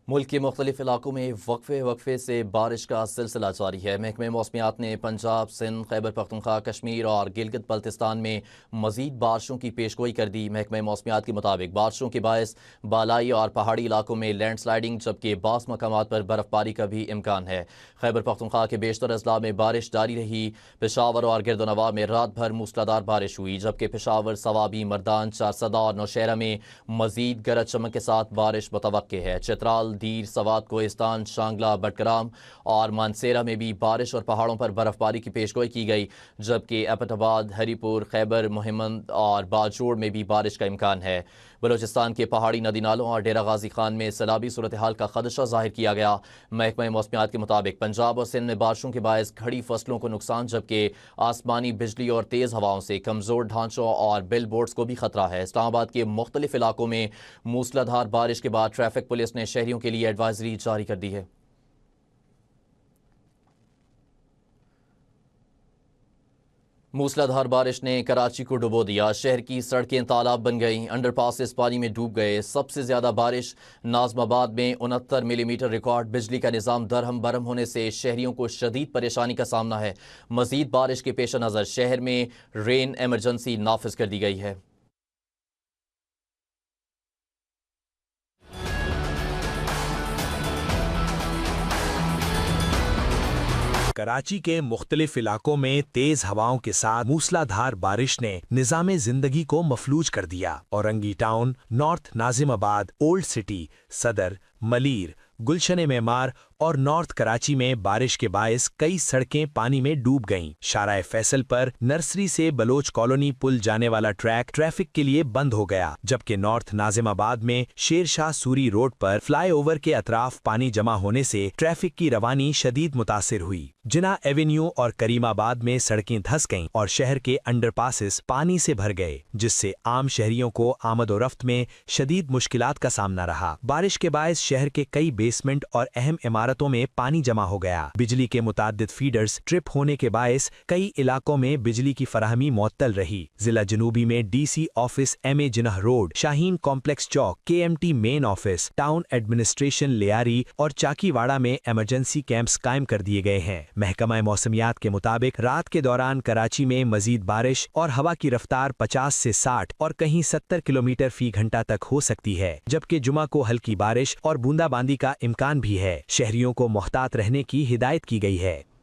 ملک کے مختلف علاقوں میں وقفے سے بارش کا سلسلہ جاری ہے۔ محکمہ موسمیات نے پنجاب، سندھ، خیبر پختونخوا، کشمیر اور گلگت بلتستان میں مزید بارشوں کی پیشگوئی کر دی۔ محکمہ موسمیات کے مطابق بارشوں کے باعث بالائی اور پہاڑی علاقوں میں لینڈ سلائیڈنگ جبکہ بعض مقامات پر برف باری کا بھی امکان ہے۔ خیبر پختونخوا کے بیشتر اضلاع میں بارش جاری رہی۔ پشاور اور گردنواں میں رات بھر موسلادھار بارش ہوئی، جبکہ پشاور، صوابی، مردان، چارسدہ اور نوشہرہ میں مزید گرج چمک کے ساتھ بارش متوقع ہے۔ چترال، دیر، سوات، کوہستان، شانگلہ، بٹگرام اور مانسیرہ میں بھی بارش اور پہاڑوں پر برف باری کی پیشگوئی کی گئی، جبکہ ایبٹ آباد، ہری پور، خیبر مہمند اور باجوڑ میں بھی بارش کا امکان ہے۔ بلوچستان کے پہاڑی ندی نالوں اور ڈیرہ غازی خان میں سیلابی صورتحال کا خدشہ ظاہر کیا گیا۔ محکمہ موسمیات کے مطابق پنجاب اور سندھ میں بارشوں کے باعث کھڑی فصلوں کو نقصان، جبکہ آسمانی بجلی اور تیز ہواؤں سے کمزور ڈھانچوں اور بل بورڈز کو بھی خطرہ ہے۔ اسلام آباد کے مختلف علاقوں میں موسلادھار بارش کے بعد ٹریفک پولیس نے شہریوں کے لیے ایڈوائزری جاری کر دی ہے۔ موسلادھار بارش نے کراچی کو ڈبو دیا، شہر کی سڑکیں تالاب بن گئیں، انڈر پاسز پانی میں ڈوب گئے۔ سب سے زیادہ بارش ناظم آباد میں 69 ملی میٹر ریکارڈ۔ بجلی کا نظام درہم برہم ہونے سے شہریوں کو شدید پریشانی کا سامنا ہے۔ مزید بارش کے پیش نظر شہر میں رین ایمرجنسی نافذ کر دی گئی ہے۔ کراچی کے مختلف علاقوں میں تیز ہواؤں کے ساتھ موسلادھار بارش نے نظام زندگی کو مفلوج کر دیا۔ اورنگی ٹاؤن، نارتھ ناظم آباد، اولڈ سٹی، صدر، ملیر، گلشن معمار اور نارتھ کراچی میں بارش کے باعث کئی سڑکیں پانی میں ڈوب گئیں۔ شارع فیصل پر نرسری سے بلوچ کالونی پل جانے والا ٹریک ٹریفک کے لیے بند ہو گیا، جبکہ نارتھ ناظم آباد میں شیر شاہ سوری روڈ پر فلائی اوور کے اطراف پانی جمع ہونے سے ٹریفک کی روانی شدید متاثر ہوئی۔ جناح ایونیو اور کریم آباد میں سڑکیں دھس گئیں اور شہر کے انڈر پاسز پانی سے بھر گئے، جس سے عام شہریوں کو آمد و رفت میں شدید مشکلات کا سامنا رہا۔ بارش کے باعث شہر کے کئی بیسمنٹ اور اہم عمارتوں میں پانی جمع ہو گیا۔ بجلی کے متعدد فیڈرز ٹرپ ہونے کے باعث کئی علاقوں میں بجلی کی فراہمی معطل رہی۔ ضلع جنوبی میں ڈی سی آفس ایم اے جناح روڈ، شاہین کمپلیکس چوک، کے ایم ٹی مین آفس، ٹاؤن ایڈمنسٹریشن لیاری اور چاکی واڑہ میں ایمرجنسی کیمپس قائم کر دیے گئے ہیں۔ محکمہ موسمیات کے مطابق رات کے دوران کراچی میں مزید بارش اور ہوا کی رفتار 50 سے 60 اور کہیں 70 کلومیٹر فی گھنٹہ تک ہو سکتی ہے، جبکہ جمعہ کو ہلکی بارش اور بوندا باندی کا امکان بھی ہے۔ شہریوں کو محتاط رہنے کی ہدایت کی گئی ہے۔